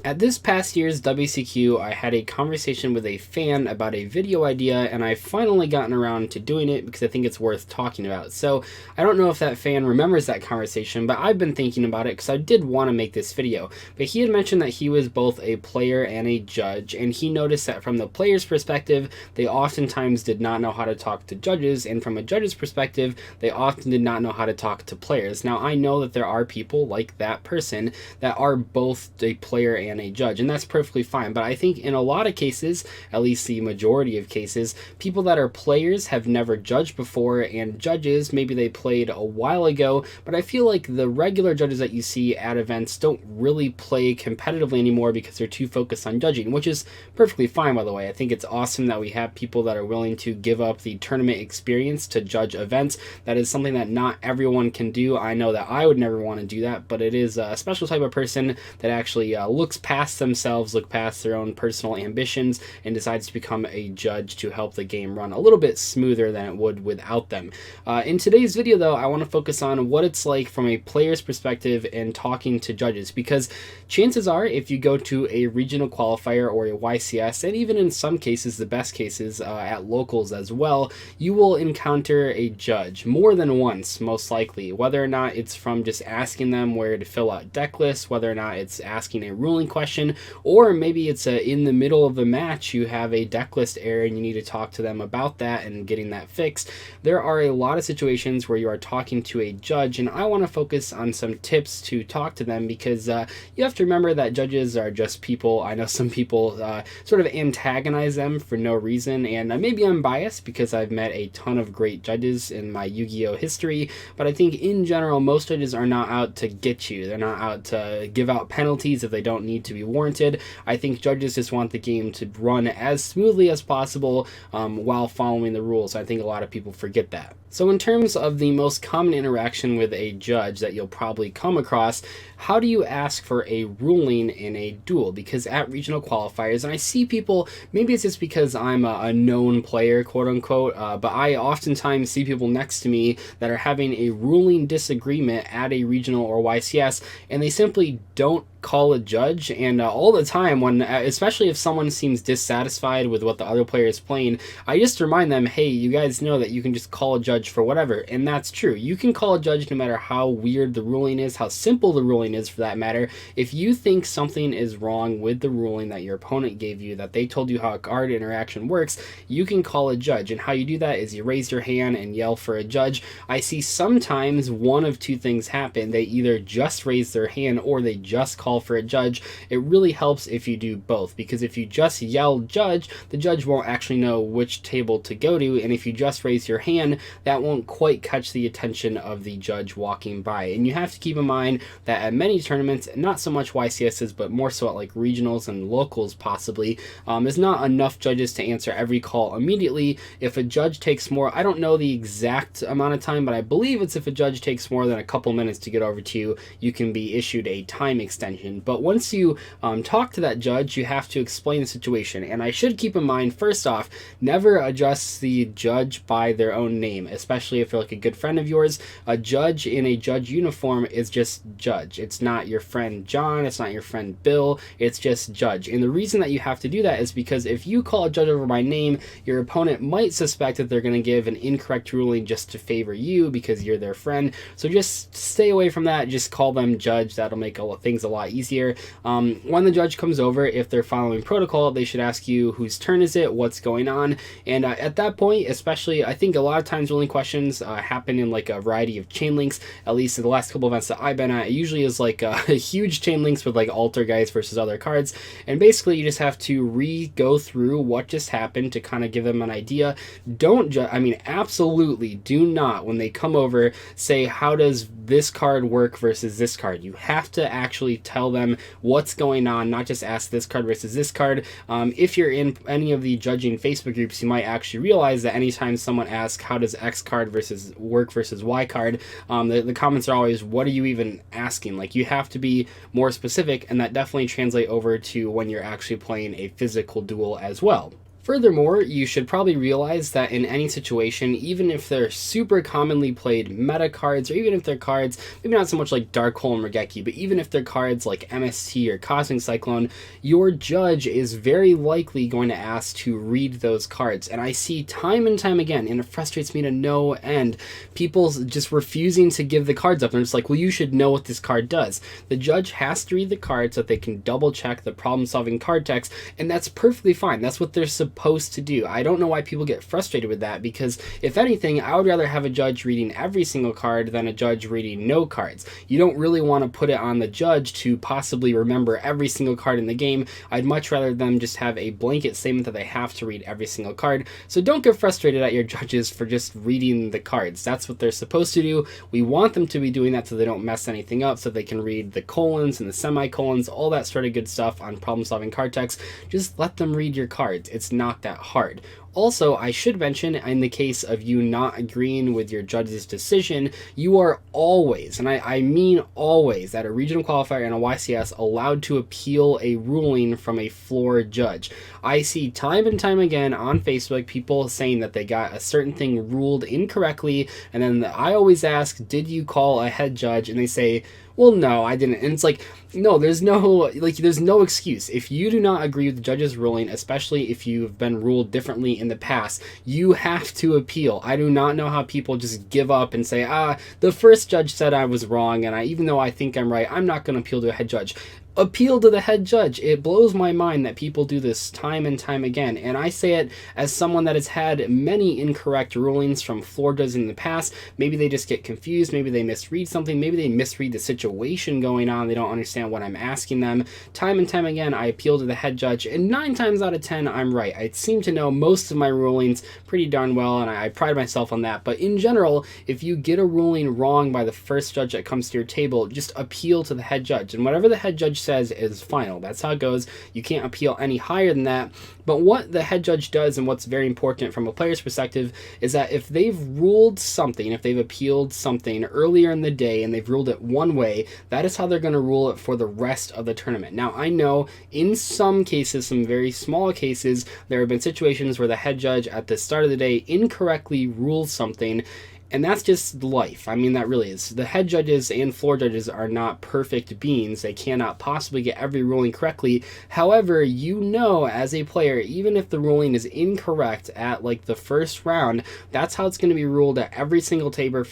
At this past year's WCQ, I had a conversation with a fan about a video idea, and I've finally gotten around to doing it because I think it's worth talking about. So, I don't know if that fan remembers that conversation, but I've been thinking about it because I did want to make this video. But he had mentioned that he was both a player and a judge, and he noticed that from the player's perspective, they oftentimes did not know how to talk to judges, and from a judge's perspective, they often did not know how to talk to players. Now, I know that there are people like that person that are both a player and a judge, and that's perfectly fine. But I think in a lot of cases, at least the majority of cases, people that are players have never judged before, and judges, maybe they played a while ago, but I feel like the regular judges that you see at events don't really play competitively anymore because they're too focused on judging, which is perfectly fine, by the way. I think it's awesome that we have people that are willing to give up the tournament experience to judge events. That is something that not everyone can do. I know that I would never want to do that, but it is a special type of person that actually looks past themselves, look past their own personal ambitions, and decides to become a judge to help the game run a little bit smoother than it would without them. In today's video, though, I want to focus on what it's like from a player's perspective in talking to judges, because chances are, if you go to a regional qualifier or a YCS, and even in some cases, the best cases at locals as well, you will encounter a judge more than once, most likely, whether or not it's from just asking them where to fill out deck lists, whether or not it's asking a ruling question, or maybe it's in the middle of the match you have a deck list error and you need to talk to them about that and getting that fixed. There are a lot of situations where you are talking to a judge, and I want to focus on some tips to talk to them, because you have to remember that judges are just people. I know some people sort of antagonize them for no reason, and maybe I'm biased because I've met a ton of great judges in my Yu-Gi-Oh history, but I think in general most judges are not out to get you. They're not out to give out penalties if they don't need to be warranted. I think judges just want the game to run as smoothly as possible while following the rules. I think a lot of people forget that. So in terms of the most common interaction with a judge that you'll probably come across, how do you ask for a ruling in a duel? Because at regional qualifiers, and I see people, maybe it's just because I'm a known player, quote unquote, but I oftentimes see people next to me that are having a ruling disagreement at a regional or YCS, and they simply don't call a judge. And all the time, when especially if someone seems dissatisfied with what the other player is playing, I just remind them, hey, you guys know that you can just call a judge for whatever. And that's true. You can call a judge no matter how weird the ruling is, how simple the ruling is for that matter. If you think something is wrong with the ruling that your opponent gave you, that they told you how a card interaction works, you can call a judge. And how you do that is you raise your hand and yell for a judge. I see sometimes one of two things happen. They either just raise their hand or they just call for a judge. It really helps if you do both, because if you just yell judge, the judge won't actually know which table to go to, and if you just raise your hand, that won't quite catch the attention of the judge walking by. And you have to keep in mind that at many tournaments, not so much YCSs, but more so at like regionals and locals possibly, there's not enough judges to answer every call immediately. If a judge takes more, I don't know the exact amount of time, but I believe it's if a judge takes more than a couple minutes to get over to you, you can be issued a time extension. But once you talk to that judge, you have to explain the situation. And I should keep in mind, first off, never address the judge by their own name, especially if they're like a good friend of yours. A judge in a judge uniform is just judge. It's not your friend John, it's not your friend Bill, it's just judge. And the reason that you have to do that is because if you call a judge over by name, your opponent might suspect that they're going to give an incorrect ruling just to favor you because you're their friend. So just stay away from that. Just call them judge. That'll make things a lot easier. When the judge comes over, if they're following protocol, they should ask you whose turn is it, what's going on, and at that point, especially, I think a lot of times ruling questions happen in like a variety of chain links. At least in the last couple events that I've been at, it usually is like a huge chain links with like altar guys versus other cards, and basically you just have to go through what just happened to kind of give them an idea. Don't I mean, absolutely do not, when they come over, say how does this card work versus this card. You have to actually tell them what's going on, not just ask this card versus this card. If you're in any of the judging Facebook groups, you might actually realize that anytime someone asks how does X card versus work versus Y card, the comments are always, what are you even asking? Like, you have to be more specific, and that definitely translates over to when you're actually playing a physical duel as well. Furthermore, you should probably realize that in any situation, even if they're super commonly played meta cards, or even if they're cards, maybe not so much like Dark Hole and Regeki, but even if they're cards like MST or Cosmic Cyclone, your judge is very likely going to ask to read those cards. And I see time and time again, and it frustrates me to no end, people just refusing to give the cards up. And it's like, well, you should know what this card does. The judge has to read the card so that they can double check the problem-solving card text, and that's perfectly fine. That's what they're supposed to do. I don't know why people get frustrated with that, because if anything, I would rather have a judge reading every single card than a judge reading no cards. You don't really want to put it on the judge to possibly remember every single card in the game. I'd much rather them just have a blanket statement that they have to read every single card. So don't get frustrated at your judges for just reading the cards. That's what they're supposed to do. We want them to be doing that so they don't mess anything up, so they can read the colons and the semicolons, all that sort of good stuff on problem-solving card text. Just let them read your cards. It's not that hard. Also, I should mention, in the case of you not agreeing with your judge's decision, you are always, and I mean always, at a regional qualifier and a YCS, allowed to appeal a ruling from a floor judge. I see time and time again on Facebook people saying that they got a certain thing ruled incorrectly, and then I always ask, did you call a head judge? And they say, well, no, I didn't. And it's like, no, there's no excuse. If you do not agree with the judge's ruling, especially if you've been ruled differently in the past, you have to appeal. I do not know how people just give up and say, the first judge said I was wrong, and even though I think I'm right, I'm not going to appeal to a head judge. Appeal to the head judge. It blows my mind that people do this time and time again, and I say it as someone that has had many incorrect rulings from floor judges in the past. Maybe they just get confused, maybe they misread something, maybe they misread the situation going on, they don't understand what I'm asking them. Time and time again, I appeal to the head judge, and 9 times out of 10, I'm right. I seem to know most of my rulings pretty darn well, and I pride myself on that. But in general, if you get a ruling wrong by the first judge that comes to your table, just appeal to the head judge, and whatever the head judge says is final. That's how it goes. You can't appeal any higher than that. But what the head judge does, and what's very important from a player's perspective, is that if they've ruled something, if they've appealed something earlier in the day and they've ruled it one way, that is how they're going to rule it for the rest of the tournament. Now, I know in some cases, some very small cases, there have been situations where the head judge at the start of the day incorrectly rules something, and that's just life. I mean, that really is. The head judges and floor judges are not perfect beings. They cannot possibly get every ruling correctly. However, you know, as a player, even if the ruling is incorrect at like the first round, that's how it's going to be ruled at every single table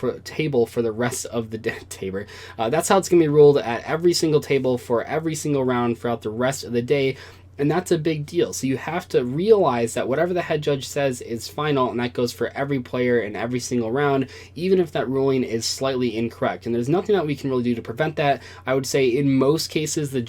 for the rest of the day. That's how it's going to be ruled at every single table for every single round throughout the rest of the day. And that's a big deal. So you have to realize that whatever the head judge says is final, and that goes for every player in every single round, even if that ruling is slightly incorrect. And there's nothing that we can really do to prevent that. I would say in most cases, the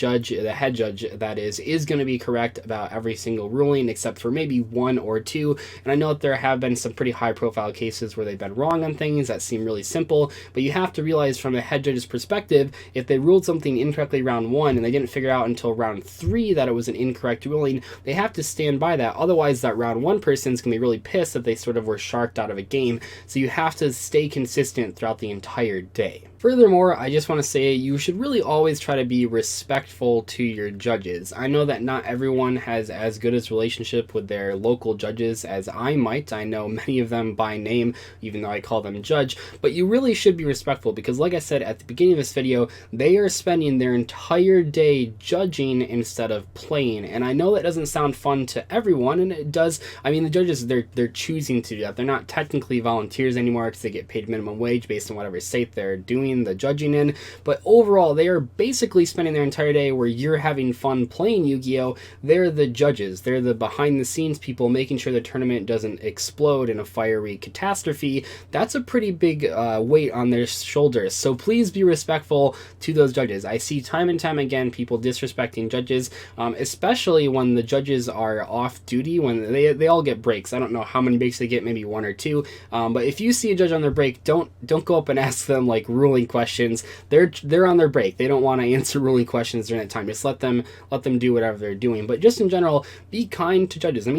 head judge, that is going to be correct about every single ruling, except for maybe 1 or 2. And I know that there have been some pretty high-profile cases where they've been wrong on things that seem really simple, but you have to realize from the head judge's perspective, if they ruled something incorrectly round 1 and they didn't figure out until round 3 that it was an incorrect ruling, they have to stand by that. Otherwise, that round 1 person's gonna be really pissed that they sort of were sharked out of a game. So you have to stay consistent throughout the entire day. Furthermore, I just want to say you should really always try to be respectful to your judges. I know that not everyone has as good a relationship with their local judges as I might. I know many of them by name, even though I call them judge, but you really should be respectful because, like I said at the beginning of this video, they are spending their entire day judging instead of playing. And I know that doesn't sound fun to everyone, and it does. I mean, the judges, they're choosing to do that. They're not technically volunteers anymore because they get paid minimum wage based on whatever state they're doing the judging in, but overall they are basically spending their entire day where you're having fun playing Yu-Gi-Oh! They're the judges. They're the behind the scenes people making sure the tournament doesn't explode in a fiery catastrophe. That's a pretty big weight on their shoulders, so please be respectful to those judges. I see time and time again people disrespecting judges, especially when the judges are off duty, when they all get breaks. I don't know how many breaks they get, maybe 1 or 2, but if you see a judge on their break, don't go up and ask them like ruling ruling questions. They're on their break. They don't want to answer ruling questions during that time. Just let them do whatever they're doing. But just in general, be kind to judges. I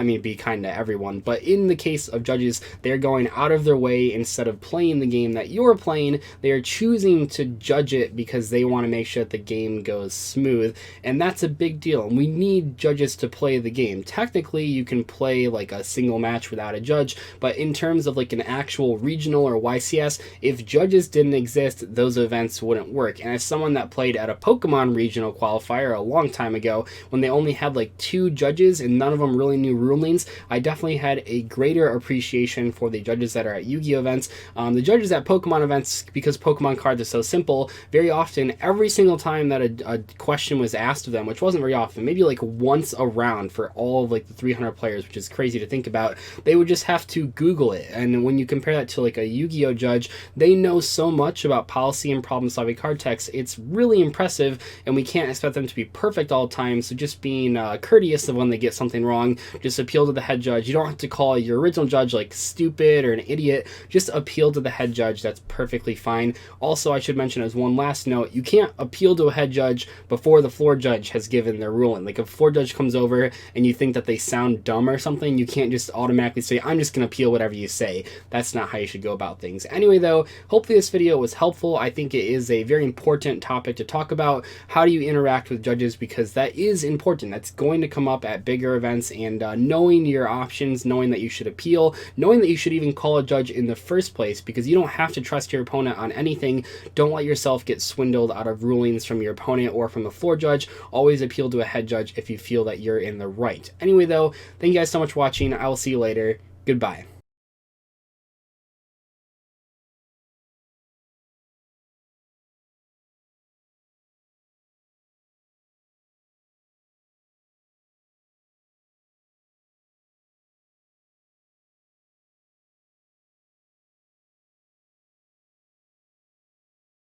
mean, be kind to everyone. But in the case of judges, they're going out of their way. Instead of playing the game that you're playing, they are choosing to judge it because they want to make sure that the game goes smooth. And that's a big deal. We need judges to play the game. Technically, you can play like a single match without a judge, but in terms of like an actual regional or YCS, if judges didn't exist, those events wouldn't work. And as someone that played at a Pokemon regional qualifier a long time ago, when they only had like 2 judges and none of them really knew rulings, I definitely had a greater appreciation for the judges that are at Yu-Gi-Oh events. The judges at Pokemon events, because Pokemon cards are so simple, very often, every single time that a question was asked of them, which wasn't very often, maybe like once a round for all of like the 300 players, which is crazy to think about, they would just have to Google it. And when you compare that to like a Yu-Gi-Oh judge, they know so much about policy and problem-solving card text. It's really impressive, and we can't expect them to be perfect all the time. So just being courteous of when they get something wrong, just appeal to the head judge. You don't have to call your original judge like stupid or an idiot. Just appeal to the head judge. That's perfectly fine. Also, I should mention as one last note, you can't appeal to a head judge before the floor judge has given their ruling. Like if a floor judge comes over and you think that they sound dumb or something, you can't just automatically say, I'm just going to appeal whatever you say. That's not how you should go about things. Anyway though, hopefully this video was helpful. I think it is a very important topic to talk about. How do you interact with judges? Because that is important. That's going to come up at bigger events, and knowing your options, knowing that you should appeal, knowing that you should even call a judge in the first place, because you don't have to trust your opponent on anything. Don't let yourself get swindled out of rulings from your opponent or from the floor judge. Always appeal to a head judge if you feel that you're in the right. Anyway though, thank you guys so much for watching. I will see you later. Goodbye.